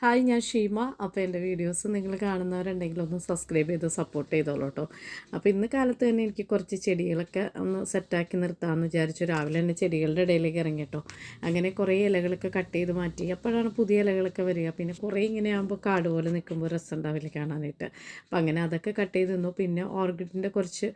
Hi, ഞാൻ ഷീമ. അപ്പോൾ എൻ്റെ വീഡിയോസ് നിങ്ങൾ കാണുന്നവരുണ്ടെങ്കിൽ ഒന്ന് സബ്സ്ക്രൈബ് ചെയ്ത് സപ്പോർട്ട് ചെയ്തോളൂ കേട്ടോ. അപ്പോൾ ഇന്ന് കാലത്ത് തന്നെ എനിക്ക് കുറച്ച് ചെടികളൊക്കെ ഒന്ന് സെറ്റാക്കി നിർത്താമെന്ന് വിചാരിച്ചു. രാവിലെ തന്നെ ചെടികളുടെ ഇടയിലേക്ക് ഇറങ്ങി കേട്ടോ. അങ്ങനെ കുറേ ഇലകളൊക്കെ കട്ട് ചെയ്ത് മാറ്റി. അപ്പോഴാണ് പുതിയ ഇലകളൊക്കെ വരിക. പിന്നെ കുറേ ഇങ്ങനെ ആകുമ്പോൾ കാട് പോലെ നിൽക്കുമ്പോൾ രസം ഉണ്ടാവില്ല കാണാനായിട്ട്. അപ്പോൾ അങ്ങനെ അതൊക്കെ കട്ട് ചെയ്ത് നിന്നു. പിന്നെ ഓർക്കിഡിൻ്റെ കുറച്ച്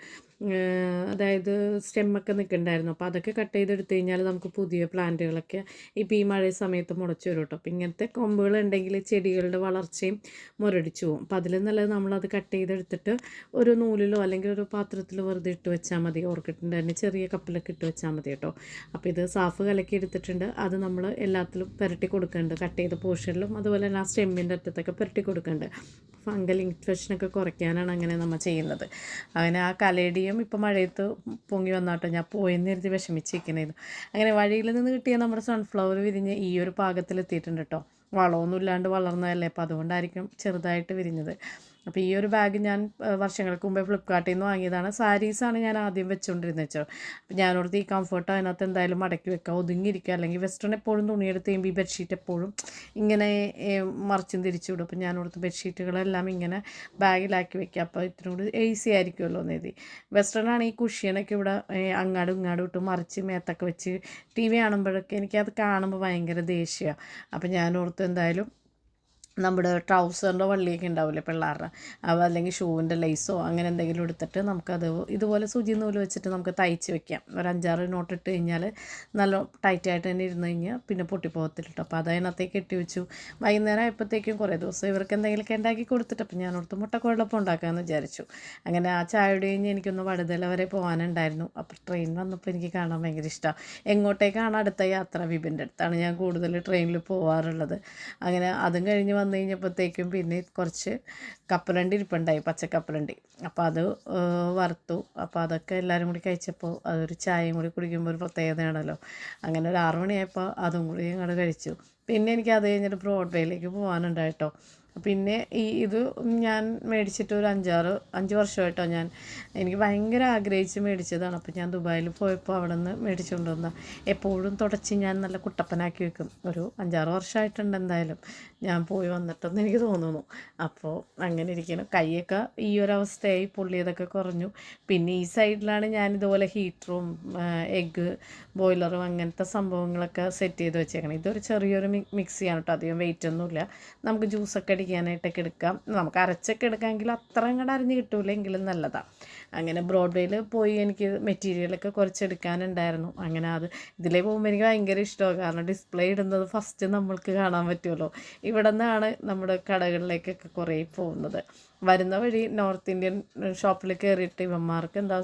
അതായത് സ്റ്റെമ്മൊക്കെ നിൽക്കുന്നുണ്ടായിരുന്നു. അപ്പോൾ അതൊക്കെ കട്ട് ചെയ്തെടുത്ത് കഴിഞ്ഞാൽ നമുക്ക് പുതിയ പ്ലാന്റുകളൊക്കെ ഇപ്പോൾ ഈ മഴ സമയത്ത് മുളച്ച് വരും കേട്ടോ. അപ്പോൾ ഇങ്ങനത്തെ കൊമ്പുകളുണ്ടെങ്കിൽ ചെടികളുടെ വളർച്ചയും മുരടിച്ചു പോകും. അപ്പോൾ അതിൽ നല്ലത് നമ്മളത് കട്ട് ചെയ്തെടുത്തിട്ട് ഒരു നൂലിലോ അല്ലെങ്കിൽ ഒരു പാത്രത്തിലോ വെറുതെ ഇട്ട് വെച്ചാൽ മതി. ഓർക്കിഡിൻ്റെ തന്നെ ചെറിയ കപ്പിലൊക്കെ ഇട്ട് വെച്ചാൽ മതി കേട്ടോ. അപ്പോൾ ഇത് സാഫ് കലക്കി എടുത്തിട്ടുണ്ട്. അത് നമ്മൾ എല്ലാത്തിലും പുരട്ടി കൊടുക്കുന്നുണ്ട്. കട്ട് ചെയ്ത പോർഷനിലും അതുപോലെ തന്നെ ആ സ്റ്റെമ്മിൻ്റെ അറ്റത്തൊക്കെ പുരട്ടി കൊടുക്കുന്നുണ്ട്. ഫംഗൽ ഇൻഫെക്ഷനൊക്കെ കുറയ്ക്കാനാണ് അങ്ങനെ നമ്മൾ ചെയ്യുന്നത്. അങ്ങനെ ആ കലേഡിയം ഇപ്പോൾ മഴയത്ത് പൊങ്ങി വന്നാട്ടോ. ഞാൻ പോയെന്ന് കരുതി വിഷമിച്ചിരിക്കണേന്ന്. അങ്ങനെ വഴിയിൽ നിന്ന് കിട്ടിയ നമ്മുടെ സൺഫ്ലവർ വിരിഞ്ഞ് ഈ ഒരു പാകത്തിലെത്തിയിട്ടുണ്ട് കേട്ടോ. വളമൊന്നും ഇല്ലാണ്ട് വളർന്നതല്ലേ, അപ്പോൾ അതുകൊണ്ടായിരിക്കും ചെറുതായിട്ട് വിരിഞ്ഞത്. അപ്പോൾ ഈ ഒരു ബാഗ് ഞാൻ വർഷങ്ങൾക്ക് മുമ്പേ ഫ്ലിപ്കാർട്ടിൽ നിന്ന് വാങ്ങിയതാണ്. സാരീസാണ് ഞാൻ ആദ്യം വെച്ചുകൊണ്ടിരുന്നത് വെച്ചോ. അപ്പോൾ ഞാനോടത്ത് ഈ കംഫർട്ട് അതിനകത്ത് എന്തായാലും മടക്കി വെക്കാം, ഒതുങ്ങിയിരിക്കുക. അല്ലെങ്കിൽ വെസ്റ്റേൺ എപ്പോഴും തുണിയെടുത്ത് കഴിയുമ്പോൾ ഈ ബെഡ്ഷീറ്റ് എപ്പോഴും ഇങ്ങനെ മറിച്ചും തിരിച്ചു വിടും. അപ്പോൾ ഞാനോടത്ത് ബെഡ്ഷീറ്റുകളെല്ലാം ഇങ്ങനെ ബാഗിലാക്കി വെക്കുക. അപ്പോൾ ഇത്തിരി കൂടി ഈസി ആയിരിക്കുമല്ലോ എന്ന് കരുതി. വെസ്റ്റേണാണ് ഈ കുഷ്യനൊക്കെ ഇവിടെ അങ്ങാടും ഇങ്ങാടും ഇട്ട് മറിച്ച് മേത്തൊക്കെ വെച്ച് ടി വി കാണുമ്പോഴൊക്കെ എനിക്കത് കാണുമ്പോൾ ഭയങ്കര ദേഷ്യമാണ്. അപ്പോൾ ഞാനോർത്ത് എന്തായാലും നമ്മുടെ ട്രൗസറിൻ്റെ വള്ളിയൊക്കെ ഉണ്ടാവില്ലേ പിള്ളേരുടെ, അപ്പോൾ അല്ലെങ്കിൽ ഷൂവിൻ്റെ ലേസോ അങ്ങനെ എന്തെങ്കിലും എടുത്തിട്ട് നമുക്കത് ഇതുപോലെ സൂചി നൂല് വെച്ചിട്ട് നമുക്ക് തയ്ച്ച് വെക്കാം. ഒരു 5-6 നോട്ട് ഇട്ട് കഴിഞ്ഞാൽ നല്ല ടൈറ്റായിട്ട് തന്നെ ഇരുന്ന് കഴിഞ്ഞാൽ പിന്നെ പൊട്ടിപ്പോകത്തില്ല കേട്ടോ. അപ്പോൾ അതിനകത്തേക്ക് കെട്ടി വെച്ചു. വൈകുന്നേരം ആയപ്പോഴത്തേക്കും കുറേ ദിവസം ഇവർക്ക് എന്തെങ്കിലുമൊക്കെ ഉണ്ടാക്കി കൊടുത്തിട്ട് അപ്പോൾ ഞാനോർത്ത് മുട്ടക്കുഴപ്പം ഉണ്ടാക്കാമെന്ന് വിചാരിച്ചു. അങ്ങനെ ആ ചായയുടെ കഴിഞ്ഞ് എനിക്കൊന്ന് വടുതല വരെ പോകാനുണ്ടായിരുന്നു. അപ്പോൾ ട്രെയിൻ വന്നപ്പോൾ എനിക്ക് കാണാൻ ഭയങ്കര ഇഷ്ടമാണ്. എങ്ങോട്ടേക്കാണ് അടുത്ത യാത്ര? വിപിൻ്റെ അടുത്താണ് ഞാൻ കൂടുതൽ ട്രെയിനിൽ പോകാറുള്ളത്. അങ്ങനെ അതും കഴിഞ്ഞ് വന്നു കഴിഞ്ഞപ്പോഴത്തേക്കും പിന്നെ കുറച്ച് കപ്പലണ്ടി ഇരിപ്പുണ്ടായി, പച്ചക്കപ്പലണ്ടി. അപ്പോൾ അത് വറുത്തു. അപ്പോൾ അതൊക്കെ എല്ലാവരും കൂടി കഴിച്ചപ്പോൾ അതൊരു ചായയും കൂടി കുടിക്കുമ്പോൾ ഒരു പ്രത്യേകതയാണല്ലോ. അങ്ങനെ ഒരു 6 മണിയായപ്പോൾ അതും കൂടി ഞങ്ങൾ കഴിച്ചു. പിന്നെ എനിക്ക് അത് കഴിഞ്ഞിട്ട് ബ്രോഡ്വേയിലേക്ക് പോകാനുണ്ടായിട്ടോ. പിന്നെ ഇത് ഞാൻ മേടിച്ചിട്ട് ഒരു 5 വർഷമായിട്ടോ. എനിക്ക് ഭയങ്കര ആഗ്രഹിച്ച് മേടിച്ചതാണ്. അപ്പോൾ ഞാൻ ദുബായിൽ പോയപ്പോൾ അവിടെ നിന്ന് മേടിച്ചുകൊണ്ട് വന്ന എപ്പോഴും തുടച്ച് ഞാൻ നല്ല കുട്ടപ്പനാക്കി വെക്കും. ഒരു 5-6 വർഷമായിട്ടുണ്ട് എന്തായാലും ഞാൻ പോയി വന്നിട്ടെന്ന് എനിക്ക് തോന്നുന്നു. അപ്പോൾ അങ്ങനെ ഇരിക്കണം. കൈയൊക്കെ ഈ ഒരവസ്ഥയായി, പൊള്ളിയതൊക്കെ കുറഞ്ഞു. പിന്നെ ഈ സൈഡിലാണ് ഞാനിതുപോലെ ഹീറ്ററും എഗ്ഗ് ബോയിലറും അങ്ങനത്തെ സംഭവങ്ങളൊക്കെ സെറ്റ് ചെയ്ത് വെച്ചേക്കണം. ഇതൊരു ചെറിയൊരു മിക്സിയാണ് കേട്ടോ. അധികം വെയിറ്റ് ഒന്നുമില്ല. നമുക്ക് ജ്യൂസൊക്കെ അടിക്കാനായിട്ടൊക്കെ എടുക്കാം. നമുക്ക് അരച്ചൊക്കെ എടുക്കാമെങ്കിൽ അത്ര അങ്ങോട്ട് അരിഞ്ഞ് കിട്ടൂല, എങ്കിലും നല്ലതാണ്. അങ്ങനെ ബ്രോഡ്വേയിൽ പോയി എനിക്ക് മെറ്റീരിയലൊക്കെ കുറച്ചെടുക്കാനുണ്ടായിരുന്നു. അങ്ങനെ ഇതിലേ പോകുമ്പോൾ എനിക്ക് ഭയങ്കര ഇഷ്ടമാണ്. കാരണം ഡിസ്പ്ലേ ഇടുന്നത് ഫസ്റ്റ് നമ്മൾക്ക് കാണാൻ പറ്റുമല്ലോ. ഇവിടെ നിന്നാണ് നമ്മുടെ കടകളിലേക്കൊക്കെ കുറേ പോകുന്നത്. വരുന്ന വഴി നോർത്ത് ഇന്ത്യൻ ഷോപ്പിൽ കയറിയിട്ട് ഇവന്മാർക്ക് എന്താ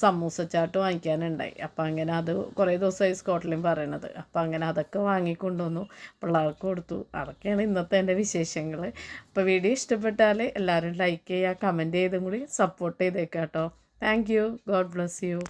സമൂസ ചാട്ട് വാങ്ങിക്കാനുണ്ടായി. അപ്പോൾ അങ്ങനെ അത് കുറേ ദിവസമായി സ്കോട്ട്ലൻഡ് പറയണത്. അപ്പോൾ അങ്ങനെ അതൊക്കെ വാങ്ങിക്കൊണ്ടുവന്നു, പിള്ളേർക്ക് കൊടുത്തു. അതൊക്കെയാണ് ഇന്നത്തെ എൻ്റെ വിശേഷങ്ങൾ. അപ്പോൾ വീഡിയോ ഇഷ്ടപ്പെട്ടാൽ എല്ലാവരും ലൈക്ക് ചെയ്യുക, കമൻറ്റ് ചെയ്തും കൂടി സപ്പോർട്ട് ചെയ്തേക്കാം കേട്ടോ. Thank you. God bless you.